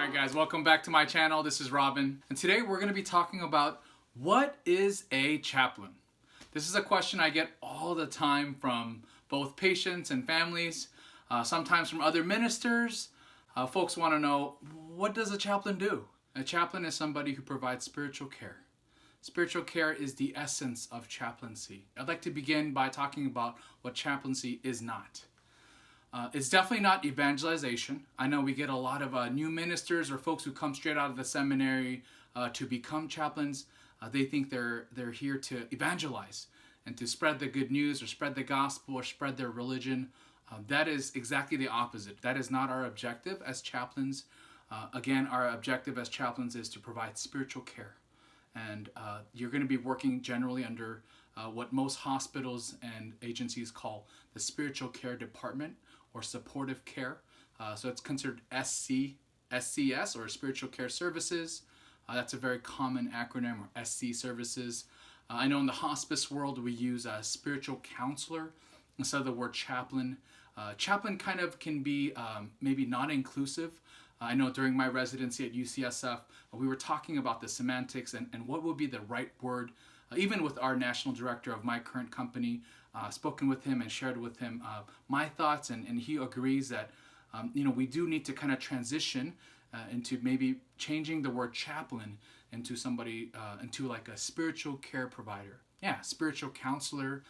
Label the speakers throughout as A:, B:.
A: Alright guys, welcome back to my channel. This is Robin, and today we're going to be talking about what is a chaplain. This is a question I get all the time from both patients and families, sometimes from other ministers. Folks want to know, what does a chaplain do? A chaplain is somebody who provides spiritual care. Spiritual care is the essence of chaplaincy. I'd like to begin by talking about what chaplaincy is not. It's definitely not evangelization. I know we get a lot of new ministers or folks who come straight out of the seminary to become chaplains. They think they're here to evangelize and to spread the good news or spread the gospel or spread their religion. That is exactly the opposite. That is not our objective as chaplains. Again, our objective as chaplains is to provide spiritual care. And you're going to be working generally under what most hospitals and agencies call the spiritual care department or supportive care. So it's considered SCS or spiritual care services. That's a very common acronym, or SC services. I know in the hospice world we use a spiritual counselor instead of the word chaplain. Chaplain kind of can be maybe not inclusive. I know during my residency at UCSF, we were talking about the semantics and what would be the right word. Even with our national director of my current company, spoken with him and shared with him my thoughts, and he agrees that we do need to kind of transition into maybe changing the word chaplain into somebody, into like a spiritual care provider. Yeah, spiritual counselor.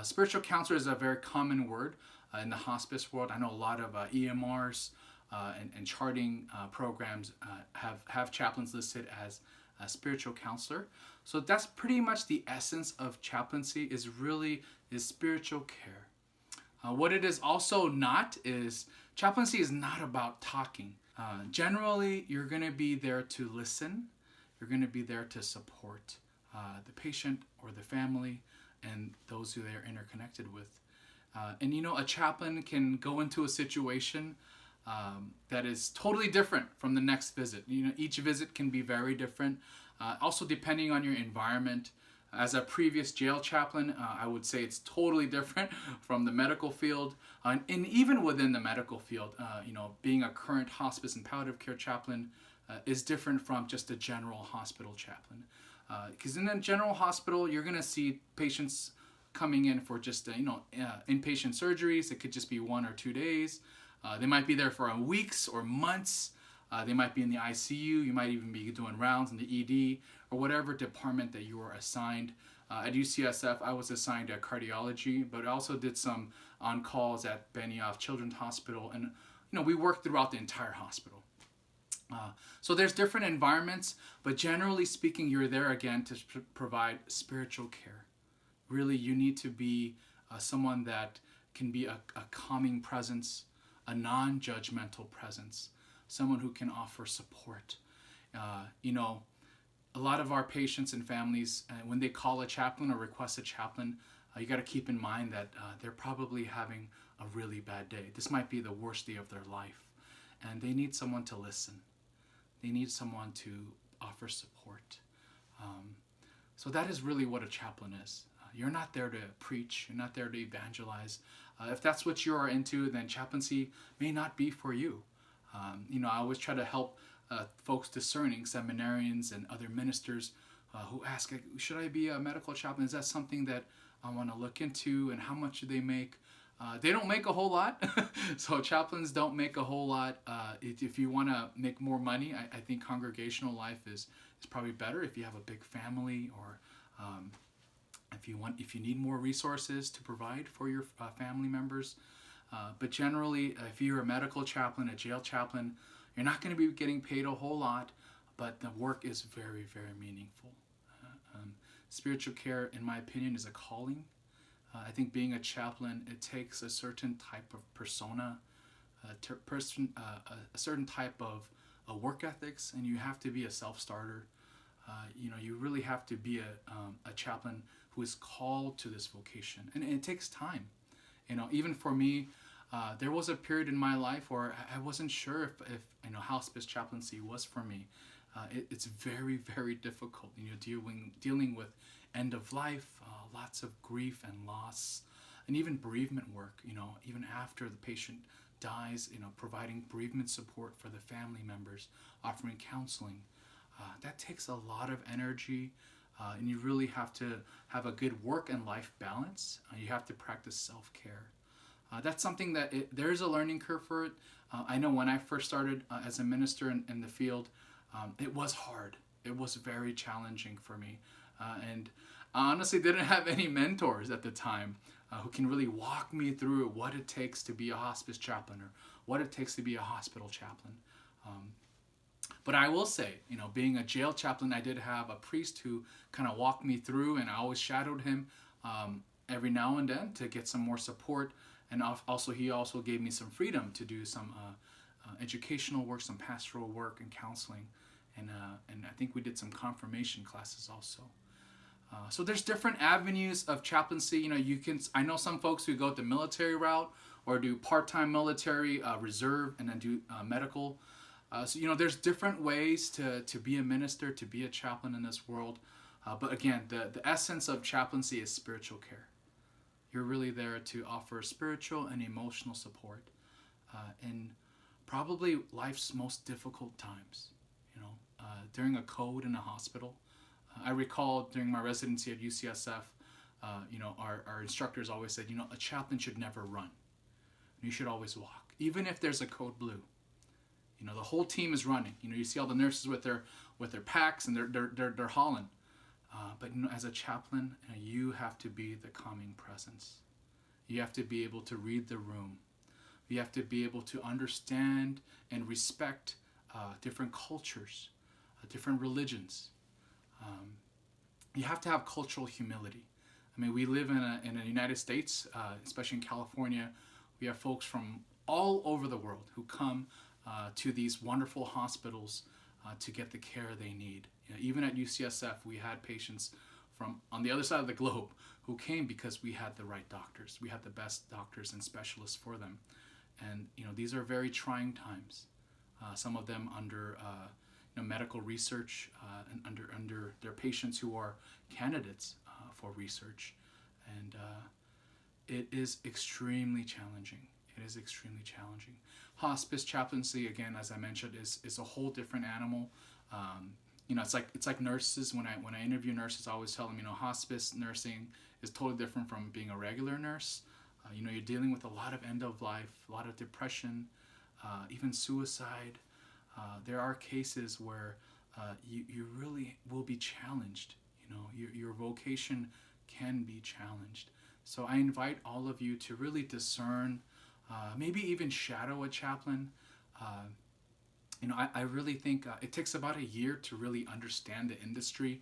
A: Spiritual counselor is a very common word in the hospice world. I know a lot of EMRs and charting programs have chaplains listed as a spiritual counselor. So that's pretty much the essence of chaplaincy, is spiritual care. What it is also not is, chaplaincy is not about talking. Generally, you're going to be there to listen. You're going to be there to support the patient or the family and those who they're interconnected with. And a chaplain can go into a situation that is totally different from the next visit. Each visit can be very different. Also depending on your environment. As a previous jail chaplain, I would say it's totally different from the medical field. And even within the medical field, being a current hospice and palliative care chaplain is different from just a general hospital chaplain. Because in a general hospital, you're going to see patients coming in for just inpatient surgeries. It could just be 1 or 2 days. They might be there for weeks or months. They might be in the ICU. You might even be doing rounds in the ED or whatever department that you were assigned. At UCSF, I was assigned to cardiology, but I also did some on-calls at Benioff Children's Hospital. And, we worked throughout the entire hospital. So there's different environments, but generally speaking, you're there again to provide spiritual care. Really, you need to be someone that can be a calming presence, a non-judgmental presence, someone who can offer support. A lot of our patients and families, when they call a chaplain or request a chaplain, you got to keep in mind that they're probably having a really bad day. This might be the worst day of their life, and they need someone to listen. They need someone to offer support. So that is really what a chaplain is. You're not there to preach. You're not there to evangelize. If that's what you are into, then chaplaincy may not be for you. I always try to help folks discerning, seminarians and other ministers who ask, should I be a medical chaplain? Is that something that I want to look into, and how much do they make? They don't make a whole lot. So chaplains don't make a whole lot. If you want to make more money, I think congregational life is probably better if you have a big family, or if you need more resources to provide for your family members. But generally, if you're a medical chaplain, a jail chaplain, you're not going to be getting paid a whole lot, but the work is very, very meaningful. Spiritual care, in my opinion, is a calling. I think being a chaplain, it takes a certain type of persona, a certain type of work ethics, and you have to be a self-starter. You really have to be a chaplain who is called to this vocation, and it takes time. Even for me, there was a period in my life where I wasn't sure if hospice chaplaincy was for me. It's very, very difficult, dealing with end of life, lots of grief and loss, and even bereavement work, even after the patient dies, providing bereavement support for the family members, offering counseling. That takes a lot of energy, and you really have to have a good work and life balance. You have to practice self-care. That's something that there's a learning curve for it. I know when I first started as a minister in the field, it was hard. It was very challenging for me. And I honestly didn't have any mentors at the time who can really walk me through what it takes to be a hospice chaplain or what it takes to be a hospital chaplain. But I will say, being a jail chaplain, I did have a priest who kind of walked me through, and I always shadowed him every now and then to get some more support. And also, he also gave me some freedom to do some educational work, some pastoral work, and counseling. And I think we did some confirmation classes also. So there's different avenues of chaplaincy. I know some folks who go the military route or do part-time military, reserve, and then do medical. So there's different ways to be a minister, to be a chaplain in this world. But again, the essence of chaplaincy is spiritual care. You're really there to offer spiritual and emotional support in probably life's most difficult times. During a code in a hospital. I recall during my residency at UCSF, our instructors always said, a chaplain should never run. You should always walk, even if there's a code blue. The whole team is running. You see all the nurses with their packs and they're hauling. But as a chaplain, you have to be the calming presence. You have to be able to read the room. You have to be able to understand and respect different cultures, different religions. You have to have cultural humility. We live in the United States, especially in California. We have folks from all over the world who come to these wonderful hospitals to get the care they need. Even at UCSF, we had patients from on the other side of the globe who came because we had the right doctors. We had the best doctors and specialists for them. And these are very trying times. Some of them under medical research and under their patients who are candidates for research. And it is extremely challenging. It is extremely challenging. Hospice chaplaincy, again, as I mentioned, is a whole different animal. It's like nurses. When I interview nurses, I always tell them, hospice nursing is totally different from being a regular nurse. You're dealing with a lot of end of life, a lot of depression, even suicide. There are cases where you really will be challenged. Your vocation can be challenged. So I invite all of you to really discern, maybe even shadow a chaplain. I really think it takes about a year to really understand the industry.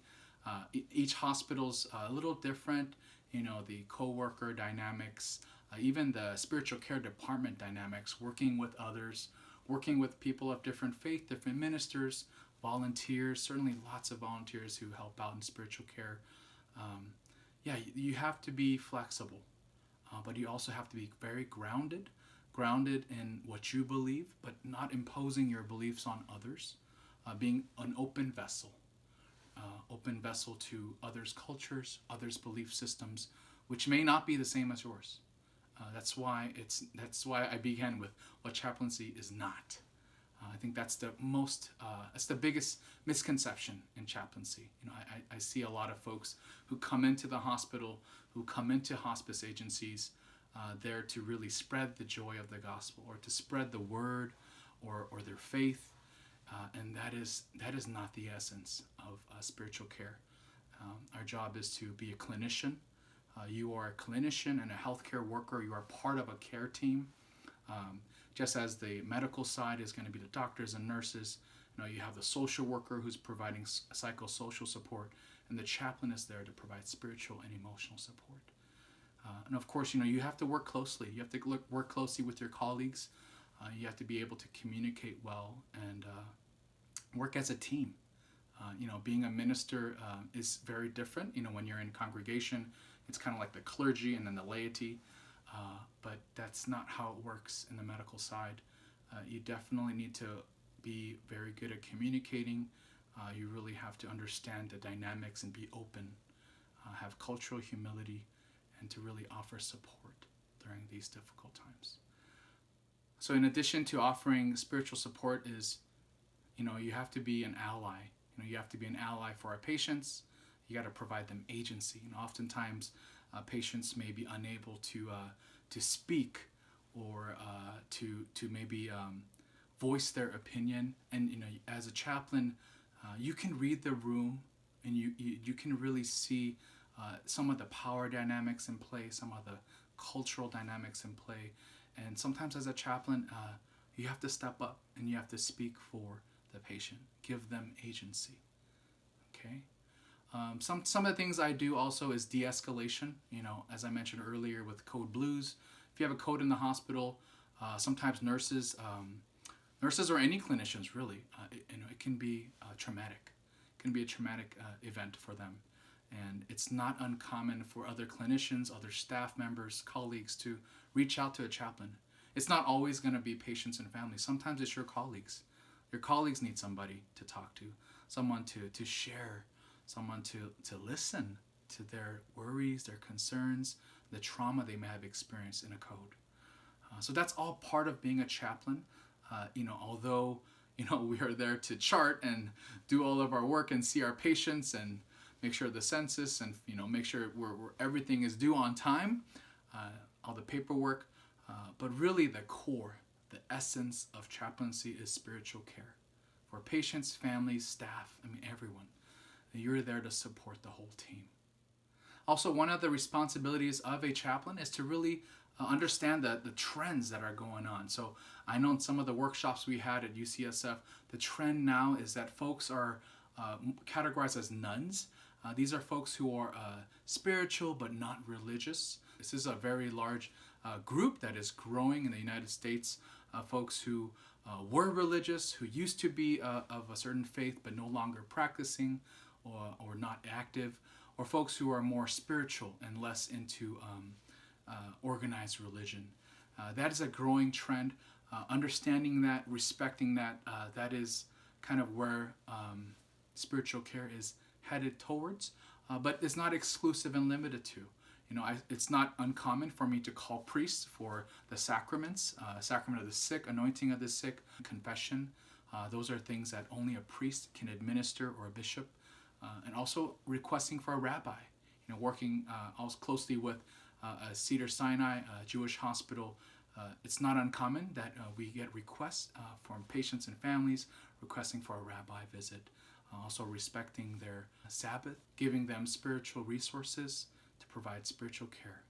A: Each hospital's a little different. The co-worker dynamics, even the spiritual care department dynamics, working with others, working with people of different faith, different ministers, volunteers, certainly lots of volunteers who help out in spiritual care. You have to be flexible, but you also have to be very grounded in what you believe, but not imposing your beliefs on others, being an open vessel to others' cultures, others' belief systems, which may not be the same as yours. That's why I began with what chaplaincy is not. I think that's the biggest misconception in chaplaincy. I see a lot of folks who come into the hospital, who come into hospice agencies, there to really spread the joy of the gospel or to spread the word or their faith, and that is not the essence of spiritual care. Our job is to be a clinician. You are a clinician and a healthcare worker. You are part of a care team. Just as the medical side is going to be the doctors and nurses, you have the social worker who's providing psychosocial support, and the chaplain is there to provide spiritual and emotional support. And of course, you have to work closely. You have to work closely with your colleagues. You have to be able to communicate well and work as a team. Being a minister is very different. When you're in congregation, it's kind of like the clergy and then the laity. But that's not how it works in the medical side. You definitely need to be very good at communicating. You really have to understand the dynamics and be open, have cultural humility, and to really offer support during these difficult times. So in addition to offering spiritual support is, you have to be an ally. You have to be an ally for our patients. You got to provide them agency. Oftentimes patients may be unable to speak or to maybe voice their opinion. And as a chaplain, you can read the room, and you can really see some of the power dynamics in play, some of the cultural dynamics in play. And sometimes as a chaplain, you have to step up and you have to speak for the patient, give them agency. Okay. Some of the things I do also is de-escalation. As I mentioned earlier with code blues, if you have a code in the hospital, sometimes nurses or any clinicians really, it can be traumatic. It can be a traumatic event for them. And it's not uncommon for other clinicians, other staff members, colleagues to reach out to a chaplain. It's not always going to be patients and families. Sometimes it's your colleagues. Your colleagues need somebody to talk to, someone to share, someone to listen to their worries, their concerns, the trauma they may have experienced in a code. So that's all part of being a chaplain. Although we are there to chart and do all of our work and see our patients and make sure the census and make sure everything is due on time, all the paperwork, but really the core, the essence of chaplaincy is spiritual care for patients, families, staff, everyone. You're there to support the whole team. Also, one of the responsibilities of a chaplain is to really understand the trends that are going on. So I know in some of the workshops we had at UCSF, the trend now is that folks are categorized as nuns. These are folks who are spiritual but not religious. This is a very large group that is growing in the United States. Folks who were religious, who used to be of a certain faith but no longer practicing or not active, or folks who are more spiritual and less into organized religion. That is a growing trend. Understanding that, respecting that, that is kind of where spiritual care is headed towards, but it's not exclusive and limited to. It's not uncommon for me to call priests for the sacraments, sacrament of the sick, anointing of the sick, confession. Those are things that only a priest can administer, or a bishop. And also requesting for a rabbi, working also closely with Cedar Sinai, a Jewish hospital. It's not uncommon that we get requests from patients and families requesting for a rabbi visit. Also respecting their Sabbath, giving them spiritual resources to provide spiritual care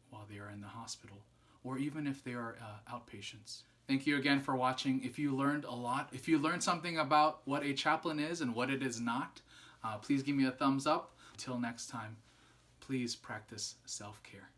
A: while they are in the hospital, or even if they are outpatients. Thank you again for watching. If you learned a lot, if you learned something about what a chaplain is and what it is not, please give me a thumbs up. Until next time, please practice self-care.